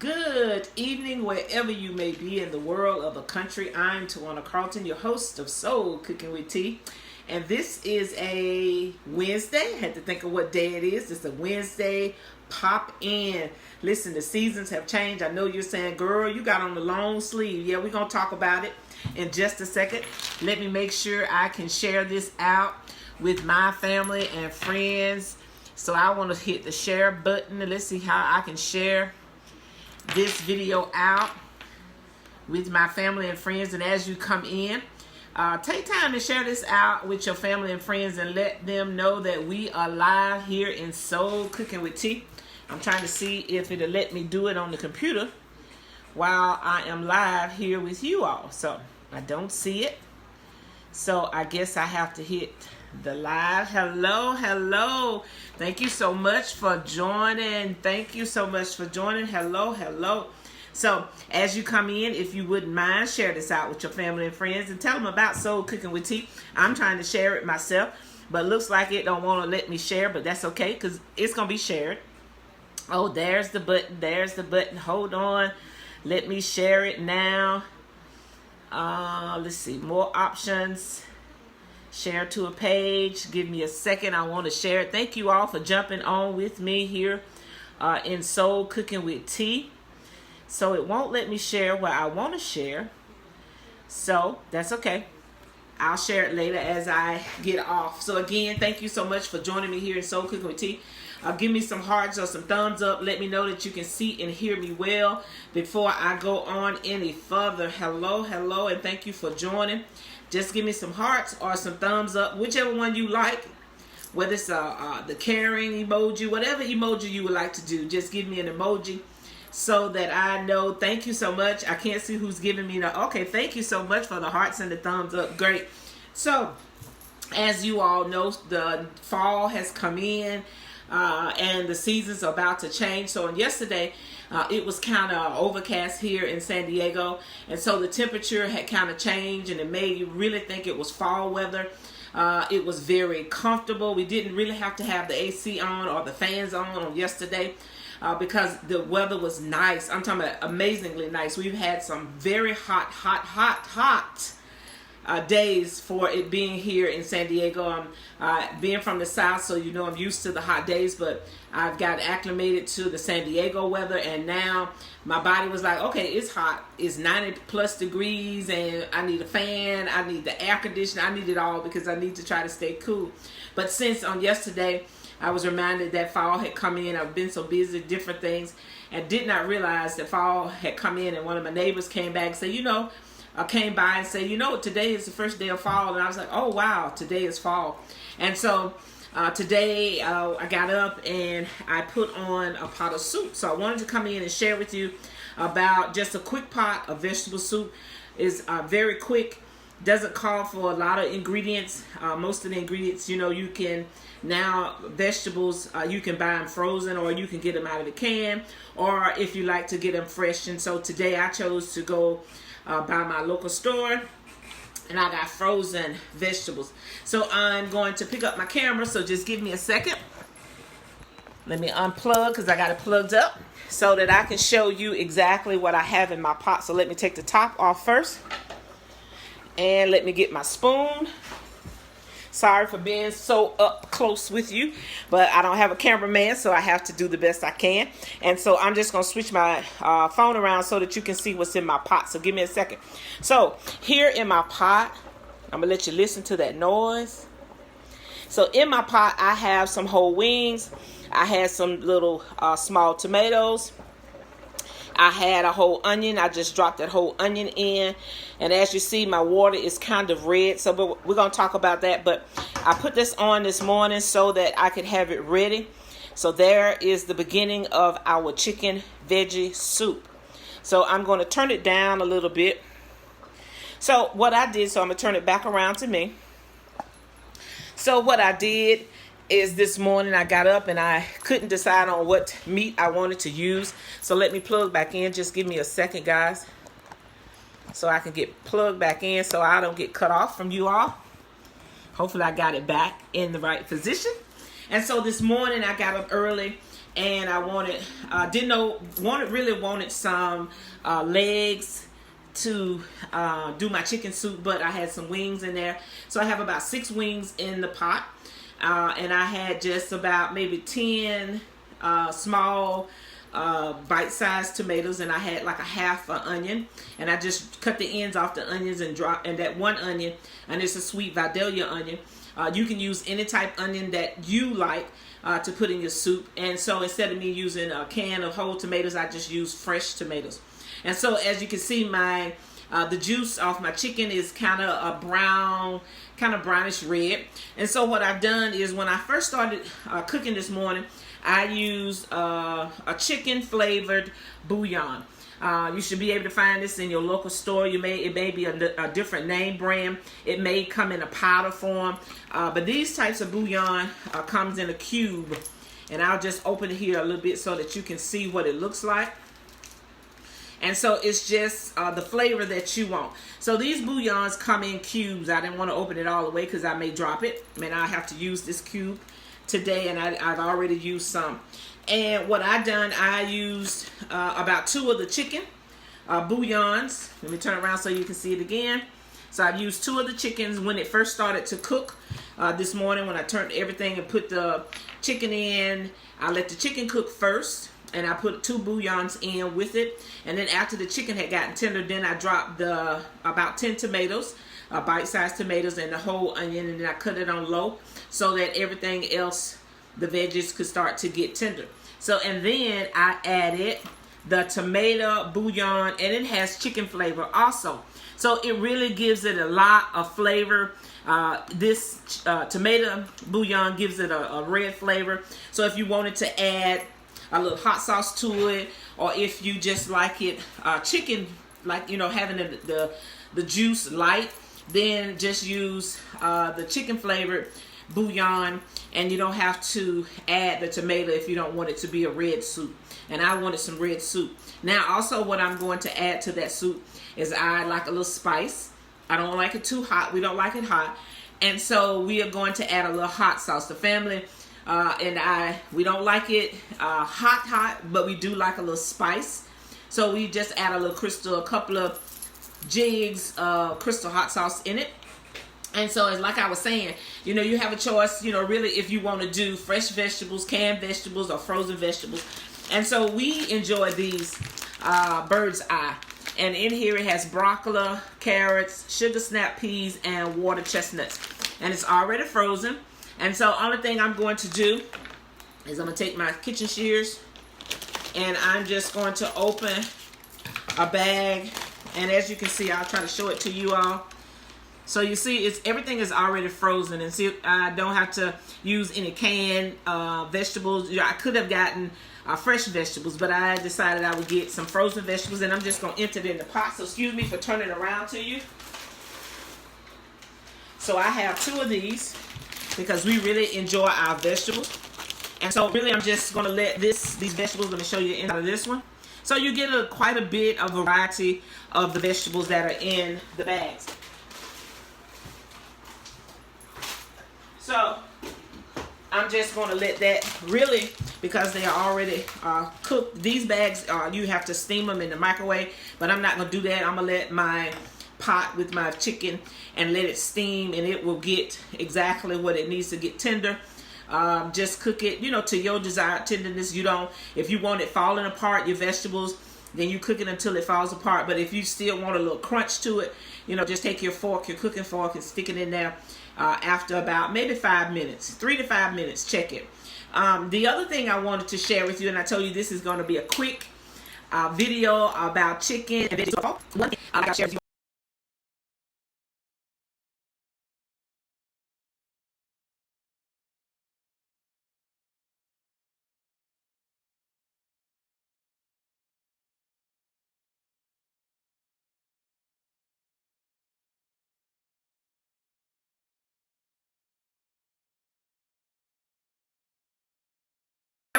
Good evening, wherever you may be in the world of the country. I'm Tawana Carlton, your host of Soul Cooking with Tea. And this is a Wednesday. Had to think of what day it is. It's a Wednesday. Pop in. Listen, the seasons have changed. I know you're saying, girl, you got on the long sleeve. Yeah, we're going to talk about it in just a second. Let me make sure I can share this out with my family and friends. So I want to hit the share button. And let's see how I can share this video out with my family and friends. And as you come in, take time to share this out with your family and friends and let them know that we are live here in Soul Cooking with Tea. I'm trying to see if it'll let me do it on the computer while I am live here with you all. So I don't see it, so I guess I have to hit the live. Hello. Thank you so much for joining. Hello. So as you come in, if you wouldn't mind, share this out with your family and friends and tell them about Soul Cooking with Tea. I'm trying to share it myself, but looks like it don't want to let me share, but that's okay because it's going to be shared. Oh, there's the button. Hold on. Let me share it now. Let's see. More options. Share to a page. Give me a second. I want to share it. Thank you all for jumping on with me here in Soul Cooking with Tea. So it won't let me share what I want to share. So that's okay. I'll share it later as I get off. So again, thank you so much for joining me here in Soul Cooking with Tea. Give me some hearts or some thumbs up. Let me know that you can see and hear me well before I go on any further. Hello, and thank you for joining. Just give me some hearts or some thumbs up, whichever one you like. Whether it's the caring emoji, whatever emoji you would like to do, just give me an emoji so that I know. Thank you so much. I can't see who's giving me the. Okay, thank you so much for the hearts and the thumbs up. Great. So, as you all know, the fall has come in. And the season's about to change. So yesterday, it was kind of overcast here in San Diego. And so the temperature had kind of changed and it made you really think it was fall weather. It was very comfortable. We didn't really have to have the AC on or the fans on yesterday because the weather was nice. I'm talking about amazingly nice. We've had some very hot days for it being here in San Diego. Being from the south, so you know I'm used to the hot days, but I've got acclimated to the San Diego weather, and now my body was like, okay, it's hot. It's 90 plus degrees, and I need a fan. I need the air conditioner. I need it all because I need to try to stay cool. But since on yesterday, I was reminded that fall had come in. I've been so busy, different things, and did not realize that fall had come in, and one of my neighbors came back and said, came by and said, today is the first day of fall. And I was like, oh, wow, today is fall. And so today I got up and I put on a pot of soup. So I wanted to come in and share with you about just a quick pot of vegetable soup. Is very quick. Doesn't call for a lot of ingredients. Most of the ingredients, you can now, vegetables, you can buy them frozen or you can get them out of the can. Or if you like to get them fresh. And so today I chose to go by my local store, and I got frozen vegetables. So I'm going to pick up my camera, so just give me a second. Let me unplug because I got it plugged up so that I can show you exactly what I have in my pot. So let me take the top off first, and let me get my spoon. Sorry for being so up close with you, but I don't have a cameraman, so I have to do the best I can. And so I'm just going to switch my phone around so that you can see what's in my pot. So give me a second. So here in my pot, I'm going to let you listen to that noise. So in my pot, I have some whole wings. I had some little small tomatoes. I had a whole onion. I just dropped that whole onion in. And as you see, my water is kind of red. So but we're going to talk about that. But I put this on this morning so that I could have it ready. So there is the beginning of our chicken veggie soup. So I'm going to turn it down a little bit. So what I did, so I'm going to turn it back around to me. So what I did is this morning I got up and I couldn't decide on what meat I wanted to use. So let me plug back in. Just give me a second, guys, so I can get plugged back in so I don't get cut off from you all. Hopefully I got it back in the right position. And so this morning I got up early and I wanted really wanted some legs to do my chicken soup, but I had some wings in there. So I have about 6 wings in the pot, and I had just about maybe 10 small bite-sized tomatoes, and I had like a half an onion, and I just cut the ends off the onions and that one onion, and it's a sweet Vidalia onion. You can use any type onion that you like to put in your soup. And so instead of me using a can of whole tomatoes, I just use fresh tomatoes. And so as you can see, my the juice off my chicken is kind of a brown, kind of brownish red. And so what I've done is, when I first started cooking this morning, I used a chicken flavored bouillon. You should be able to find this in your local store. It may be a different name brand. It may come in a powder form, but these types of bouillon comes in a cube. And I'll just open it here a little bit so that you can see what it looks like. And so it's just the flavor that you want. So these bouillons come in cubes. I didn't want to open it all the way because I may drop it. I mean, I have to use this cube today, and I've already used some. And what I done, I used about 2 of the chicken bouillons. Let me turn around so you can see it again. So I used 2 of the chickens when it first started to cook this morning. When I turned everything and put the chicken in, I let the chicken cook first, and I put 2 bouillons in with it. And then after the chicken had gotten tender, then I dropped about 10 tomatoes, bite-sized tomatoes, and the whole onion, and then I cut it on low so that everything else, the veggies, could start to get tender. So, and then I added the tomato bouillon, and it has chicken flavor also. So it really gives it a lot of flavor. This tomato bouillon gives it a red flavor. So if you wanted to add a little hot sauce to it, or if you just like it chicken, like, you know, having the juice light, then just use the chicken flavored bouillon, and you don't have to add the tomato if you don't want it to be a red soup. And I wanted some red soup. Now also what I'm going to add to that soup is I like a little spice. I don't like it too hot. We don't like it hot. And so we are going to add a little hot sauce. The family and we don't like it hot, but we do like a little spice. So we just add a couple of jigs of crystal hot sauce in it. And so, it's like I was saying, you know, you have a choice, you know, really, if you want to do fresh vegetables, canned vegetables, or frozen vegetables. And so we enjoy these bird's eye. And in here it has broccoli, carrots, sugar snap peas, and water chestnuts. And it's already frozen. And so only thing I'm going to do is I'm going to take my kitchen shears, and I'm just going to open a bag. And as you can see, I'll try to show it to you all. So you see, everything is already frozen, and see, I don't have to use any canned vegetables. I could have gotten fresh vegetables, but I decided I would get some frozen vegetables, and I'm just going to empty it in the pot. So excuse me for turning around to you. So I have 2 of these because we really enjoy our vegetables. And so really I'm just going to let these vegetables, let me show you the inside of this one. So you get quite a bit of variety of the vegetables that are in the bags. So I'm just going to let that, really, because they are already cooked. These bags, you have to steam them in the microwave, but I'm not going to do that. I'm going to let my pot with my chicken and let it steam, and it will get exactly what it needs to get tender. Just cook it, you know, to your desired tenderness. If you want it falling apart, your vegetables, then you cook it until it falls apart. But if you still want a little crunch to it, you know, just take your cooking fork, and stick it in there after about maybe 5 minutes, 3 to 5 minutes, check it. The other thing I wanted to share with you, and I told you this is going to be a quick video about chicken and veggies. One thing I got to share with you.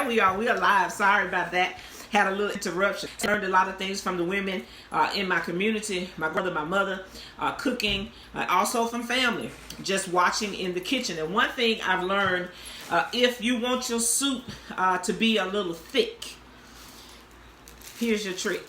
We are live. Sorry about that. Had a little interruption. Learned a lot of things from the women in my community, my brother, my mother, cooking, also from family, just watching in the kitchen. And one thing I've learned If you want your soup to be a little thick, here's your trick.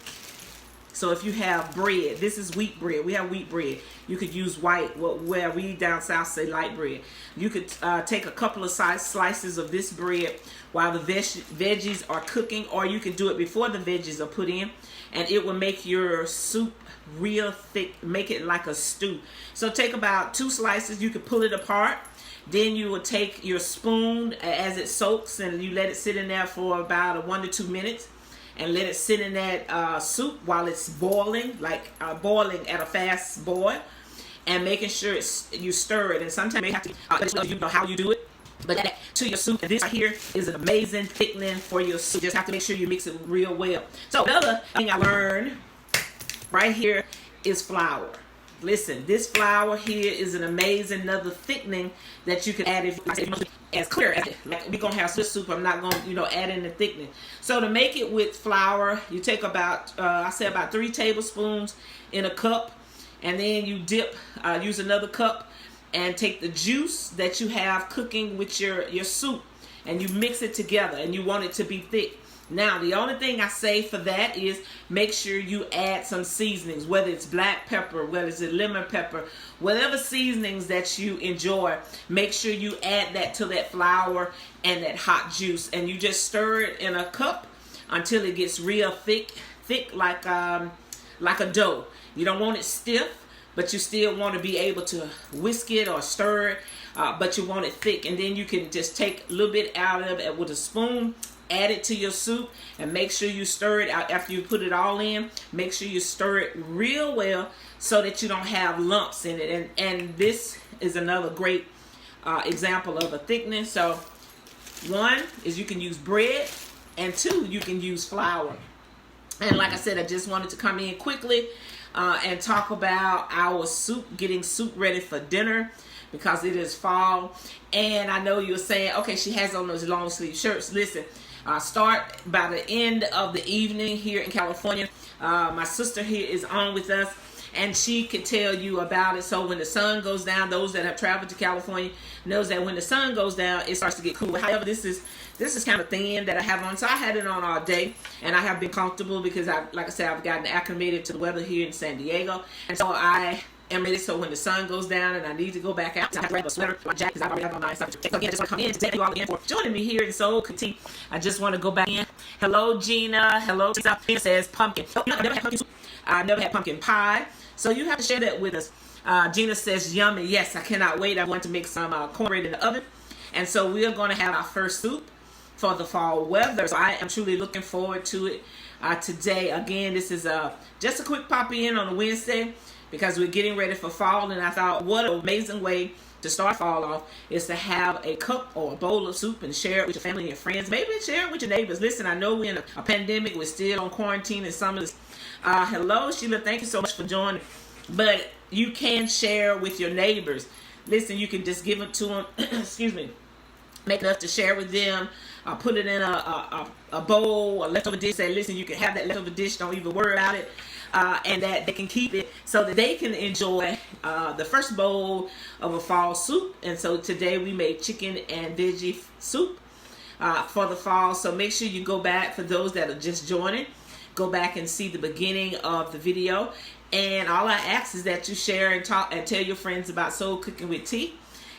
So if you have bread, this is wheat bread. We have wheat bread. You could use white, where we down south say light bread. You could take a couple of slices of this bread while the veggies are cooking, or you can do it before the veggies are put in, and it will make your soup real thick, make it like a stew. So take about 2 slices. You can pull it apart. Then you will take your spoon as it soaks, and you let it sit in there for about 1 to 2 minutes. And let it sit in that soup while it's boiling, boiling at a fast boil, and making sure you stir it. And sometimes you have to, you know how you do it, but add to your soup. And this right here is an amazing thickening for your soup. You just have to make sure you mix it real well. So another thing I learned right here is flour. Listen, this flour here is an amazing another thickening that you can add if as clear as like we're gonna have Swiss soup. I'm not gonna add in the thickening. So to make it with flour, you take about I say about 3 tablespoons in a cup, and then you dip use another cup and take the juice that you have cooking with your soup, and you mix it together, and you want it to be thick. Now, the only thing I say for that is make sure you add some seasonings, whether it's black pepper, whether it's lemon pepper, whatever seasonings that you enjoy, make sure you add that to that flour and that hot juice. And you just stir it in a cup until it gets real thick like a dough. You don't want it stiff, but you still want to be able to whisk it or stir it, but you want it thick. And then you can just take a little bit out of it with a spoon, add it to your soup, and make sure you stir it out after you put it all in. Make sure you stir it real well so that you don't have lumps in it. And this is another great example of a thickness. So 1 is you can use bread, and 2, you can use flour. And like I said, I just wanted to come in quickly and talk about our soup, getting soup ready for dinner, because it is fall. And I know you're saying, okay, she has on those long sleeve shirts. Listen, start by the end of the evening here in California. My sister here is on with us, and she could tell you about it. So when the sun goes down, those that have traveled to California knows that when the sun goes down, it starts to get cooler. However, this is kind of thin that I have on. So I had it on all day, and I have been comfortable because like I said, I've gotten acclimated to the weather here in San Diego. And so I am ready, so when the sun goes down and I need to go back out, I have to grab a sweater, my jacket, because I already have on my stuff. So again, I just want to come in to thank you all again for joining me here in Soul Tea. I just want to go back in. Hello, Gina. Hello, Lisa. Gina says pumpkin. Oh, I never had pumpkin soup. I never had pumpkin pie. So you have to share that with us. Gina says yummy. Yes, I cannot wait. I want to make some cornbread in the oven. And so we are going to have our first soup for the fall weather. So I am truly looking forward to it today. Again, this is just a quick pop in on a Wednesday, because we're getting ready for fall, and I thought what an amazing way to start fall off is to have a cup or a bowl of soup and share it with your family and friends. Maybe share it with your neighbors. Listen, I know we're in a pandemic. We're still on quarantine and some of this. Hello, Sheila. Thank you so much for joining. But you can share with your neighbors. Listen, you can just give it to them. Excuse me. Make enough to share with them. Put it in a bowl, a leftover dish. Say, listen, you can have that leftover dish. Don't even worry about it. And that they can keep it so that they can enjoy the first bowl of a fall soup. And so today we made chicken and veggie soup for the fall. So make sure you go back, for those that are just joining, go back and see the beginning of the video. And all I ask is that you share and talk and tell your friends about Soul Cooking with Tea.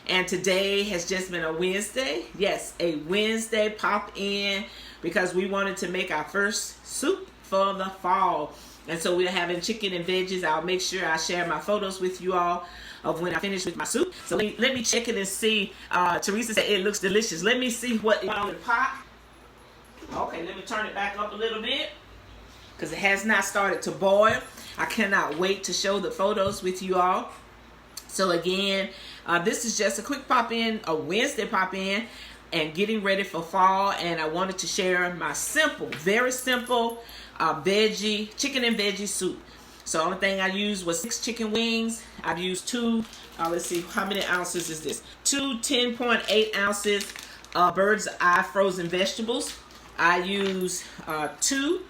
And today has just been a Wednesday. Yes, a Wednesday pop in, because we wanted to make our first soup for the fall. And so we're having chicken and veggies. I'll make sure I share my photos with you all of when I finish with my soup. So let me check it and see. Teresa said it looks delicious. Let me see what is on the pot. Okay, let me turn it back up a little bit, because it has not started to boil. I cannot wait to show the photos with you all. So again, this is just a quick pop in, a Wednesday pop in, and getting ready for fall. And I wanted to share my simple, very simple veggie, chicken and veggie soup. So the only thing I used was 6 chicken wings. I've used 2, let's see, how many ounces is this? 2 10.8 ounces bird's eye frozen vegetables. I use 2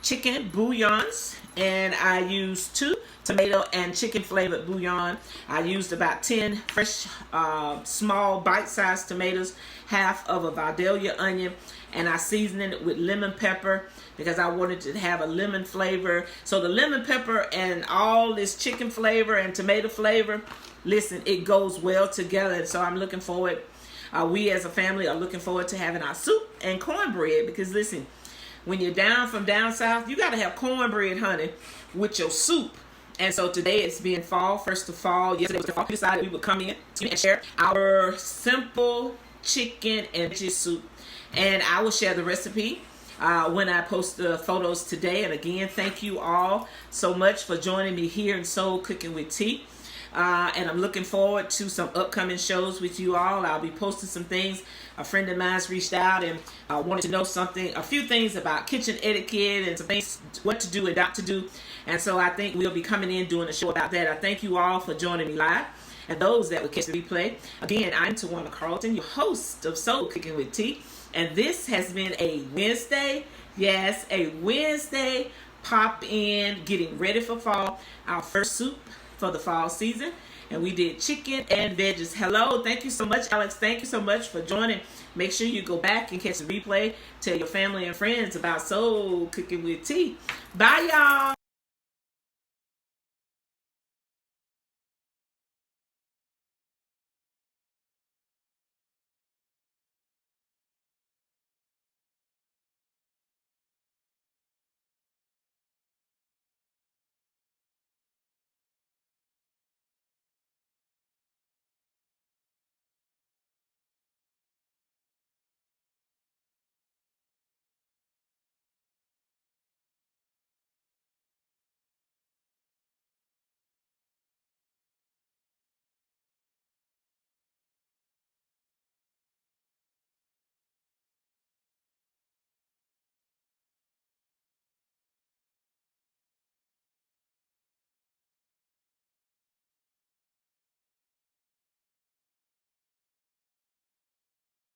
chicken bouillons, and I used 2 tomato and chicken flavored bouillon. I used about 10 fresh small bite-sized tomatoes, half of a Vidalia onion, and I seasoned it with lemon pepper because I wanted to have a lemon flavor. So the lemon pepper and all this chicken flavor and tomato flavor, listen, it goes well together. And so I'm looking forward, we as a family are looking forward to having our soup and cornbread, because listen, when you're down south, you got to have cornbread, honey, with your soup. And so today it's being fall, first of fall. Yesterday was the fall. We decided we would come in and share our simple chicken and veggie soup. And I will share the recipe when I post the photos today. And again, thank you all so much for joining me here in Soul Cooking with T. And I'm looking forward to some upcoming shows with you all. I'll be posting some things. A friend of mine's reached out and wanted to know a few things about kitchen etiquette and some things, what to do and not to do. And so I think we'll be coming in doing a show about that. I thank you all for joining me live. And those that will catch the replay. Again, I'm Tawana Carlton, your host of Soul Cooking with T. And this has been a Wednesday. Yes, a Wednesday pop in, getting ready for fall. Our first soup for the fall season, and we did chicken and veggies. Hello, thank you so much, Alex. Thank you so much for joining. Make sure you go back and catch the replay. Tell your family and friends about Soul Cooking with T. Bye, y'all.